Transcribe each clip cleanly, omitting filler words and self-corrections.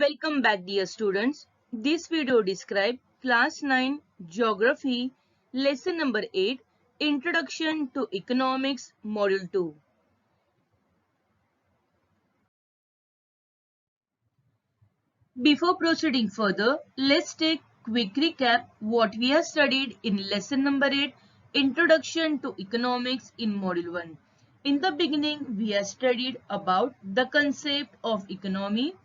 Welcome back dear students. This video describes class 9 geography lesson number 8 introduction to economics module 2. Before proceeding further, let's take quick recap what we have studied in lesson number 8 introduction to economics in module 1. In the beginning we have studied about the concept of economy,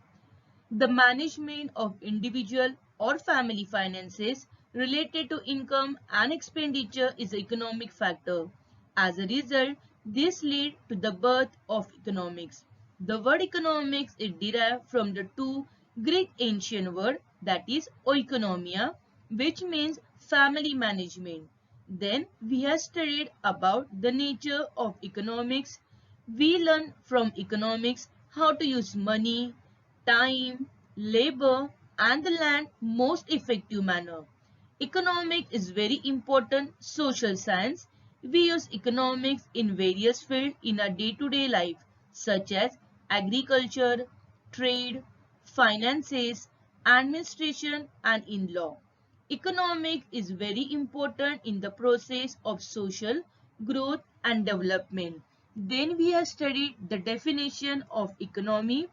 the management of individual or family finances related to income and expenditure is an economic factor. As a result, this leads to the birth of economics. The word economics is derived from the two Greek ancient word that is oikonomia, which means family management. Then we have studied about the nature of economics. We learn from economics how to use money, time, labor and the land most effective manner. Economics is very important social science. We use economics in various fields in our day-to-day life such as agriculture, trade, finances, administration and in law. Economics is very important in the process of social growth and development. Then we have studied the definition of economy,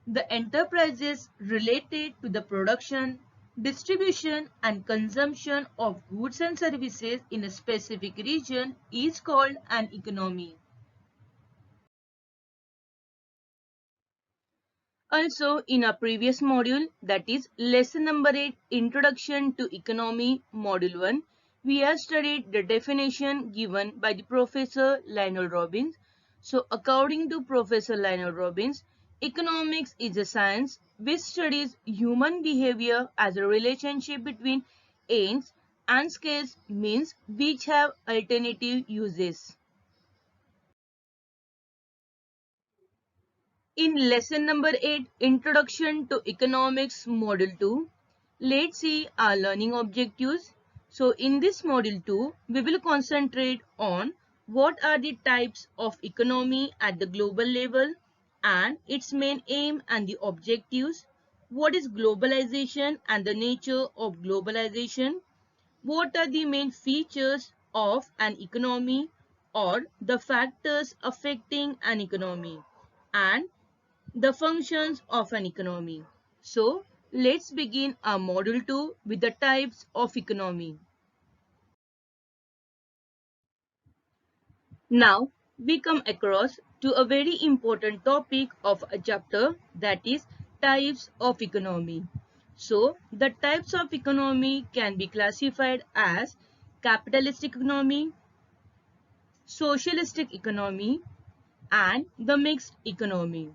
the enterprises related to the production, distribution and consumption of goods and services in a specific region is called an economy. Also, in our previous module, that is lesson number 8, Introduction to Economy, Module 1, we have studied the definition given by the Professor Lionel Robbins. So, according to Professor Lionel Robbins, economics is a science which studies human behavior as a relationship between ends and scales means which have alternative uses. In lesson number 8, Introduction to Economics Module 2, let's see our learning objectives. So in this Module 2, we will concentrate on what are the types of economy at the global level and its main aim and the objectives. What is globalization and the nature of globalization? What are the main features of an economy or the factors affecting an economy? And the functions of an economy. So, let's begin our module 2 with the types of economy. Now, we come across to a very important topic of a chapter that is types of economy. So, the types of economy can be classified as capitalistic economy, socialistic economy, and the mixed economy.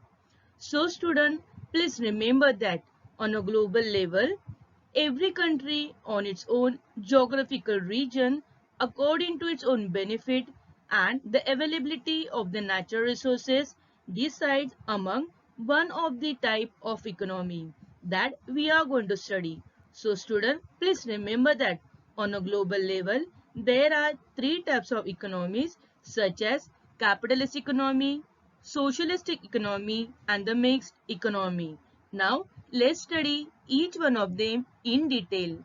So student, please remember that on a global level, every country on its own geographical region according to its own benefit and the availability of the natural resources decides among one of the type of economy that we are going to study. So student, please remember that on a global level, there are three types of economies such as capitalist economy, socialistic economy and the mixed economy. Now, let's study each one of them in detail.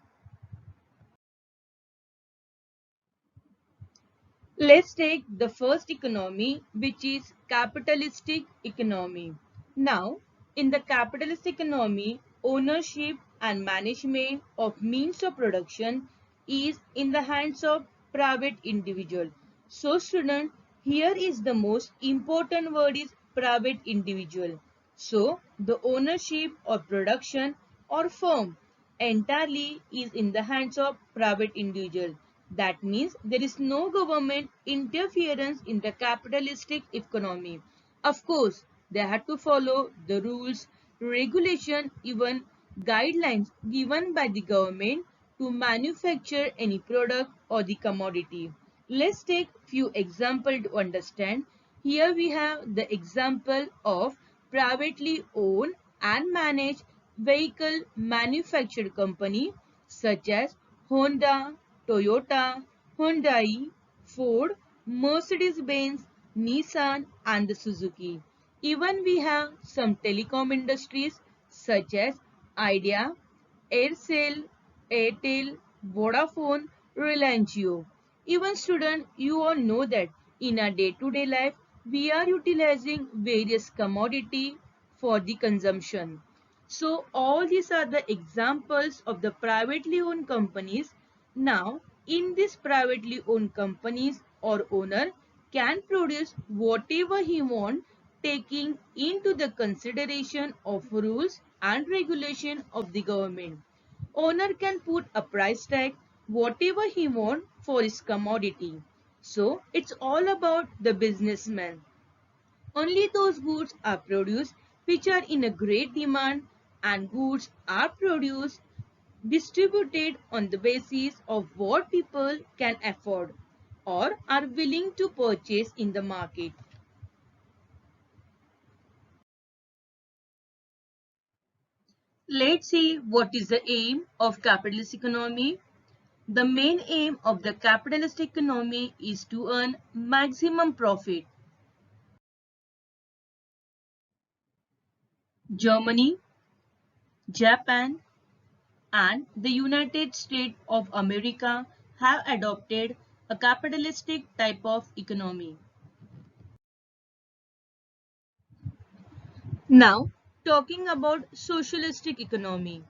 Let's take the first economy, which is capitalistic economy. Now, in the capitalist economy, ownership and management of means of production is in the hands of private individual. So, student, here is the most important word is private individual. So, the ownership of production or firm entirely is in the hands of private individual. That means there is no government interference in the capitalistic economy. Of course, they have to follow the rules, regulation, even guidelines given by the government to manufacture any product or the commodity. Let's take few examples to understand. Here we have the example of privately owned and managed vehicle manufactured company such as Honda, Toyota, Hyundai, Ford, Mercedes-Benz, Nissan and the Suzuki. Even we have some telecom industries such as Idea, Aircel, Airtel, Vodafone, Reliance Jio. Even students, you all know that in our day-to-day life, we are utilizing various commodity for the consumption. So all these are the examples of the privately owned companies. Now, in these privately owned companies or owner can produce whatever he wants, taking into the consideration of rules and regulation of the government. Owner can put a price tag whatever he wants for his commodity. So it's all about the businessman. Only those goods are produced which are in a great demand, and goods are produced distributed on the basis of what people can afford or are willing to purchase in the market. Let's see what is the aim of capitalist economy. The main aim of the capitalist economy is to earn maximum profit. Germany, Japan, and the United States of America have adopted a capitalistic type of economy. Now, talking about socialistic economy.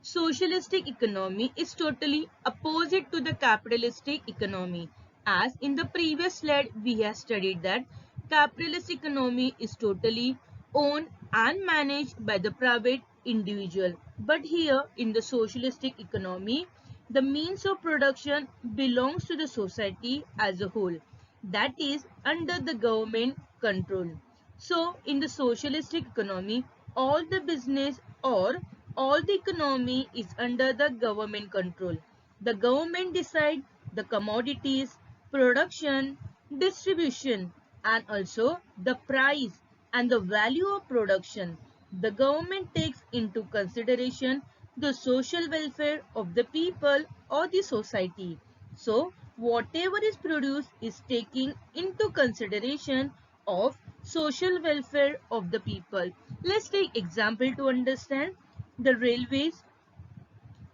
Socialistic economy is totally opposite to the capitalistic economy. As in the previous slide, we have studied that capitalist economy is totally owned and managed by the private individual. But here in the socialistic economy, the means of production belongs to the society as a whole. That is under the government control. So, in the socialistic economy, all the business or all the economy is under the government control. The government decides the commodities, production, distribution, and also the price and the value of production. The government takes into consideration the social welfare of the people or the society. So, whatever is produced is taking into consideration of social welfare of the people. Let's take example to understand the railways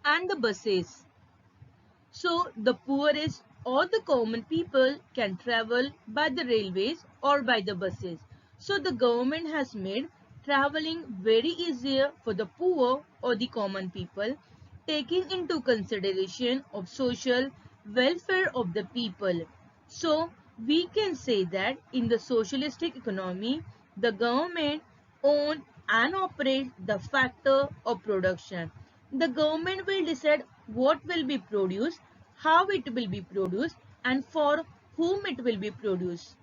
and the buses. So the poorest or the common people can travel by the railways or by the buses. So the government has made traveling very easier for the poor or the common people, taking into consideration of social welfare of the people. So we can say that in the socialistic economy, the government own and operate the factor of production. The government will decide what will be produced, how it will be produced, and for whom it will be produced.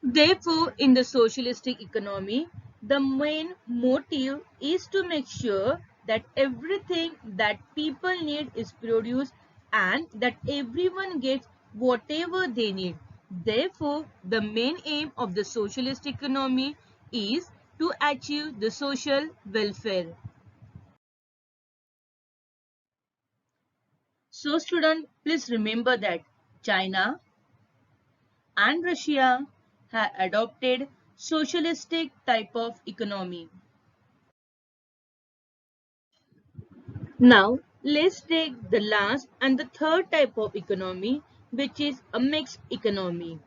Therefore, in the socialistic economy, the main motive is to make sure that everything that people need is produced and that everyone gets whatever they need. Therefore, the main aim of the socialist economy is to achieve the social welfare. So, students, please remember that China and Russia have adopted socialistic type of economy. Now, let's take the last and the third type of economy, which is a mixed economy.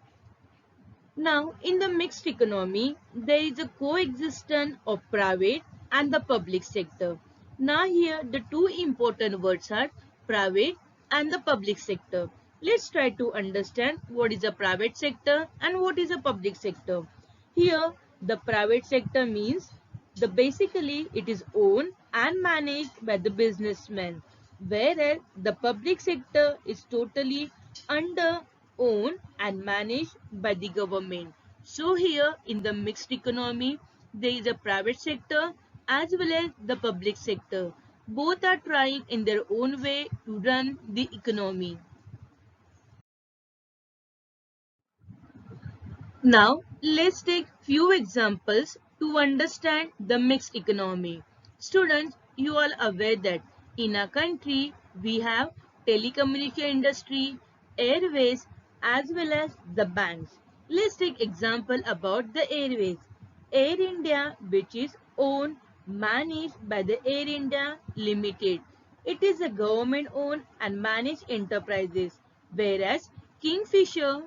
Now, in the mixed economy, there is a coexistence of private and the public sector. Now, here the two important words are private and the public sector. Let's try to understand what is a private sector and what is a public sector. Here, the private sector means the basically it is owned and managed by the businessmen, whereas the public sector is totally under owned and managed by the government. So here in the mixed economy, there is a private sector as well as the public sector. Both are trying in their own way to run the economy. Now, let's take few examples to understand the mixed economy. Students, you are aware that in our country, we have telecommunication industry, airways, as well as the banks. Let's take example about the airways. Air India, which is owned, managed by the Air India Limited. It is a government-owned and managed enterprises, whereas Kingfisher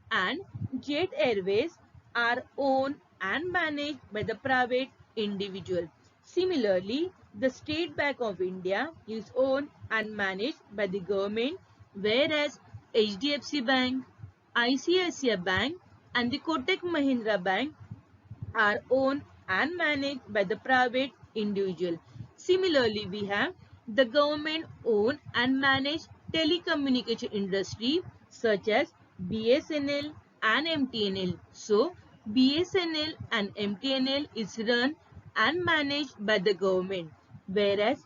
and Jet Airways are owned and managed by the private individual. Similarly, the State Bank of India is owned and managed by the government, whereas HDFC Bank, ICICI Bank and the Kotak Mahindra Bank are owned and managed by the private individual. Similarly, we have the government owned and managed telecommunication industry such as BSNL and MTNL. So, BSNL and MTNL is run and managed by the government, whereas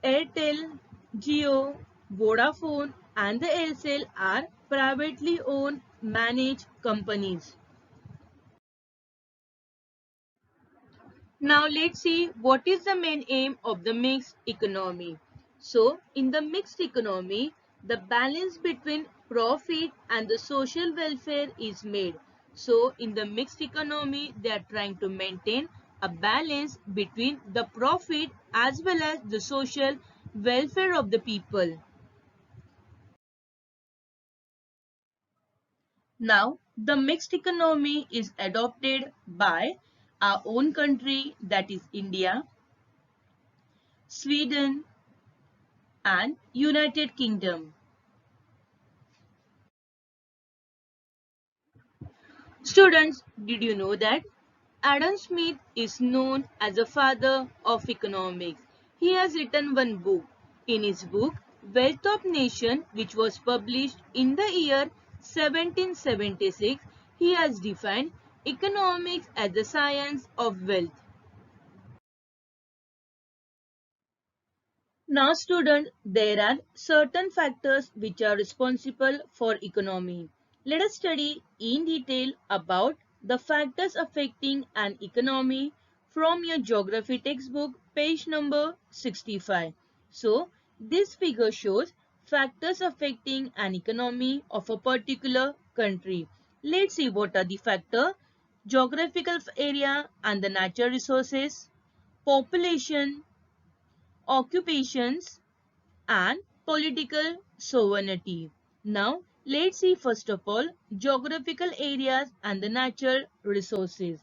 Airtel, Jio, Vodafone and the Aircel are privately owned managed companies. Now let's see what is the main aim of the mixed economy. So in the mixed economy, the balance between profit and the social welfare is made. So in the mixed economy, they are trying to maintain a balance between the profit as well as the social welfare of the people. Now, the mixed economy is adopted by our own country, that is India, Sweden, and United Kingdom. Students, did you know that Adam Smith is known as the father of economics? He has written one book. In his book, Wealth of Nation, which was published in the year 1776, he has defined economics as the science of wealth. Now students, there are certain factors which are responsible for economy. Let us study in detail about the factors affecting an economy from your geography textbook, page number 65. So, this figure shows factors affecting an economy of a particular country. Let's see what are the factors. Geographical area and the natural resources, population, occupations, and political sovereignty. Now, let's see first of all geographical areas and the natural resources.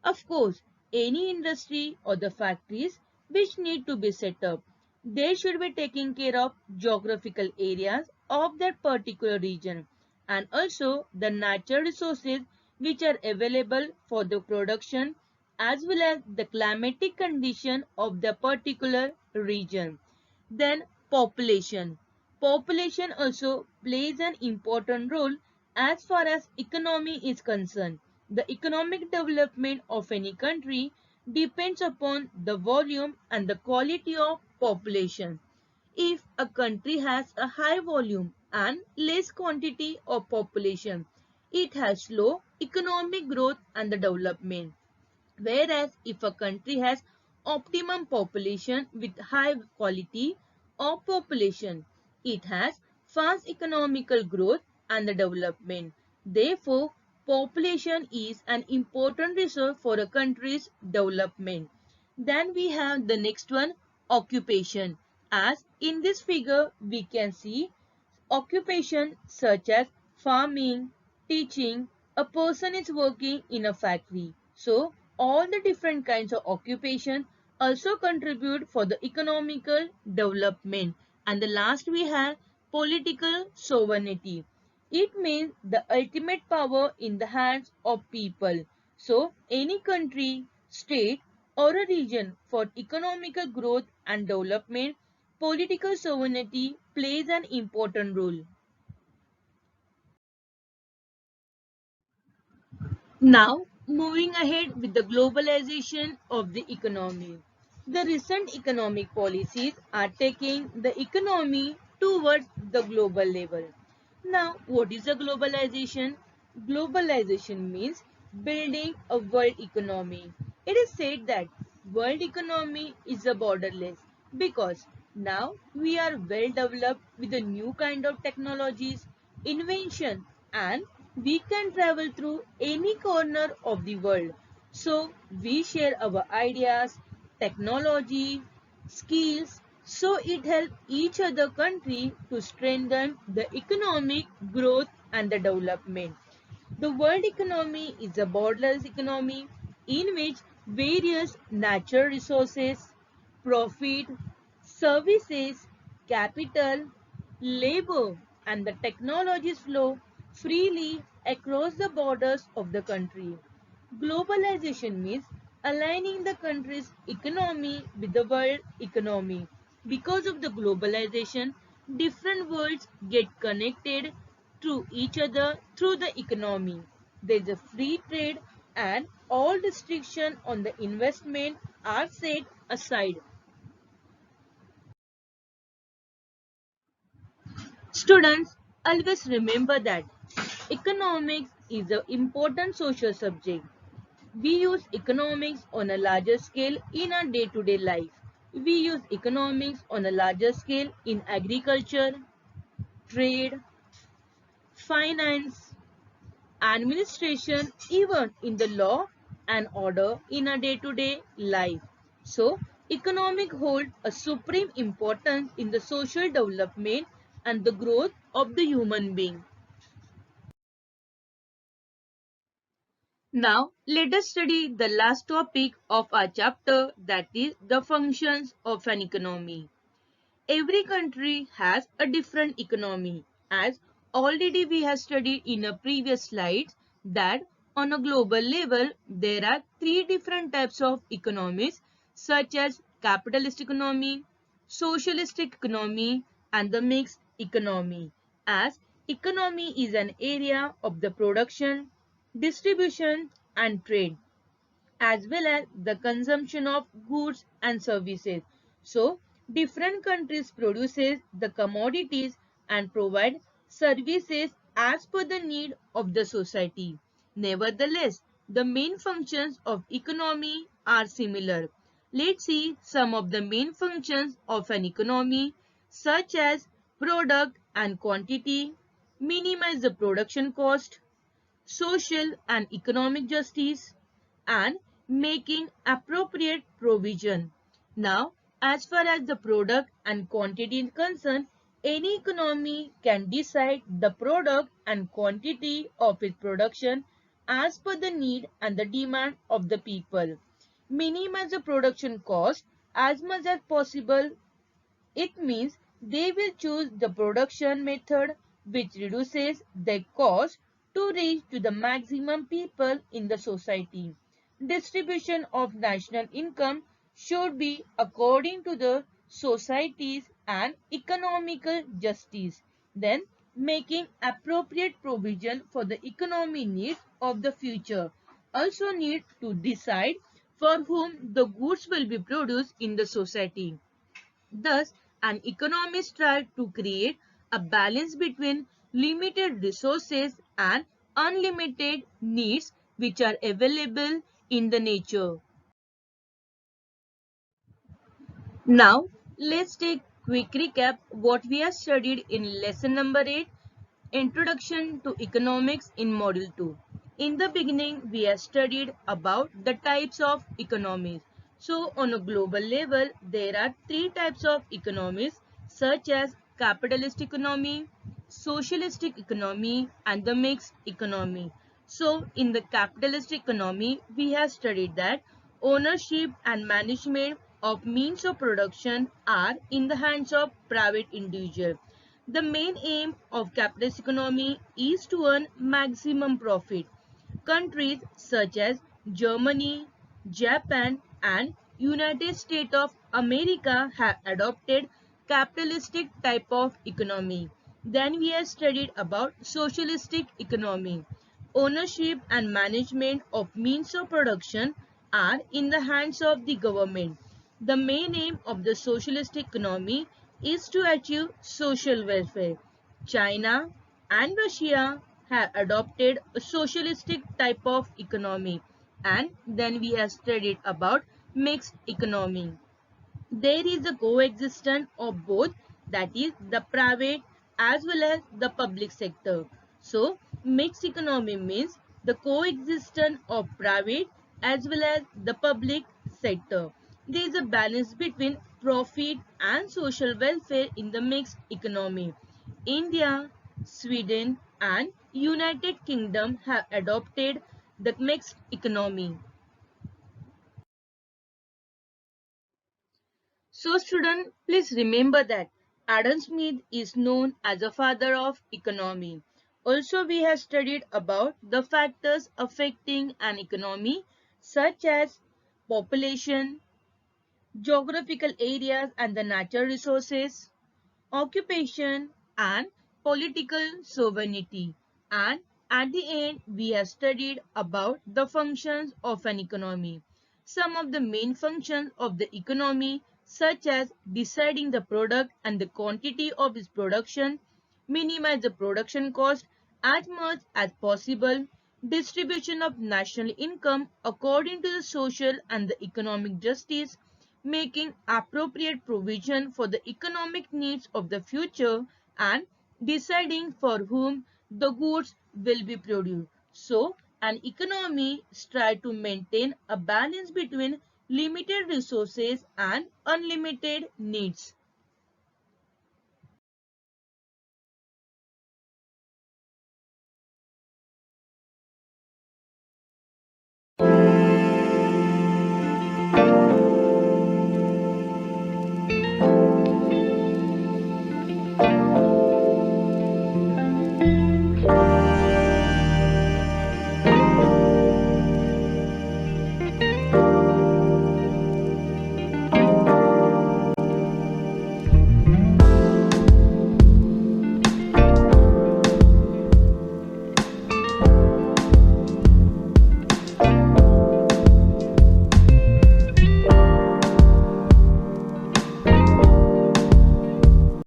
Of course, any industry or the factories which need to be set up, they should be taking care of geographical areas of that particular region and also the natural resources which are available for the production as well as the climatic condition of the particular region. Then population. Population also plays an important role as far as economy is concerned. The economic development of any country depends upon the volume and the quality of population. If a country has a high volume and less quantity of population, it has slow economic growth and the development. Whereas if a country has optimum population with high quality of population, it has fast economical growth and the development. Therefore, population is an important resource for a country's development. Then we have the next one, occupation. As in this figure, we can see occupation such as farming, teaching, a person is working in a factory. So, all the different kinds of occupation also contribute for the economical development. And the last we have political sovereignty. It means the ultimate power in the hands of people. So, any country, state or a region for economical growth and development, political sovereignty plays an important role. Now, moving ahead with the globalization of the economy. The recent economic policies are taking the economy towards the global level. Now, what is the globalization? Globalization means building a world economy. It is said that world economy is a borderless because now we are well developed with a new kind of technologies, invention and we can travel through any corner of the world. So we share our ideas, technology, skills, so it helps each other country to strengthen the economic growth and the development. The world economy is a borderless economy in which various natural resources, profit, services, capital, labor, and the technologies flow freely across the borders of the country. Globalization means aligning the country's economy with the world economy. Because of the globalization, different worlds get connected to each other through the economy. There is a free trade and all restrictions on the investment are set aside. Students, always remember that economics is an important social subject. We use economics on a larger scale in our day-to-day life. We use economics on a larger scale in agriculture, trade, finance, administration, even in the law and order in our day-to-day life. So, economic hold a supreme importance in the social development and the growth of the human being. Now, let us study the last topic of our chapter, that is the functions of an economy. Every country has a different economy, as already we have studied in a previous slide that on a global level there are three different types of economies such as capitalist economy, socialistic economy and the mixed economy. As economy is an area of the production, distribution and trade as well as the consumption of goods and services. So, different countries produces the commodities and provide services as per the need of the society. Nevertheless, the main functions of economy are similar. Let's see some of the main functions of an economy such as product and quantity, minimize the production cost, social and economic justice, and making appropriate provision. Now, as far as the product and quantity is concerned, any economy can decide the product and quantity of its production as per the need and the demand of the people. Minimize the production cost as much as possible. It means they will choose the production method which reduces their cost to reach to the maximum people in the society. Distribution of national income should be according to the societies and economical justice. Then making appropriate provision for the economy needs of the future. Also need to decide for whom the goods will be produced in the society. Thus, an economist tried to create a balance between limited resources and unlimited needs which are available in the nature. Now, let's take quick recap what we have studied in lesson number 8, Introduction to Economics in Module 2. In the beginning, we have studied about the types of economies. So, on a global level, there are three types of economies such as capitalist economy, socialistic economy and the mixed economy. So, in the capitalist economy, we have studied that ownership and management of means of production are in the hands of private individuals. The main aim of capitalist economy is to earn maximum profit. Countries such as Germany, Japan and United States of America have adopted capitalistic type of economy. Then we have studied about socialistic economy. Ownership and management of means of production are in the hands of the government. The main aim of the socialist economy is to achieve social welfare. China and Russia have adopted a socialistic type of economy, and then we have studied about mixed economy. There is a coexistence of both, that is the private as well as the public sector. So Mixed economy means the coexistence of private as well as the public sector. There is a balance between profit and social welfare in the mixed economy. India, Sweden and United Kingdom have adopted the mixed economy. So student, please remember that Adam Smith is known as a father of economy. Also we have studied about the factors affecting an economy such as population, geographical areas and the natural resources, occupation and political sovereignty. And at the end, we have studied about the functions of an economy. Some of the main functions of the economy such as deciding the product and the quantity of its production, minimize the production cost as much as possible, distribution of national income according to the social and the economic justice, making appropriate provision for the economic needs of the future, and deciding for whom the goods will be produced. So, an economy strives to maintain a balance between limited resources and unlimited needs.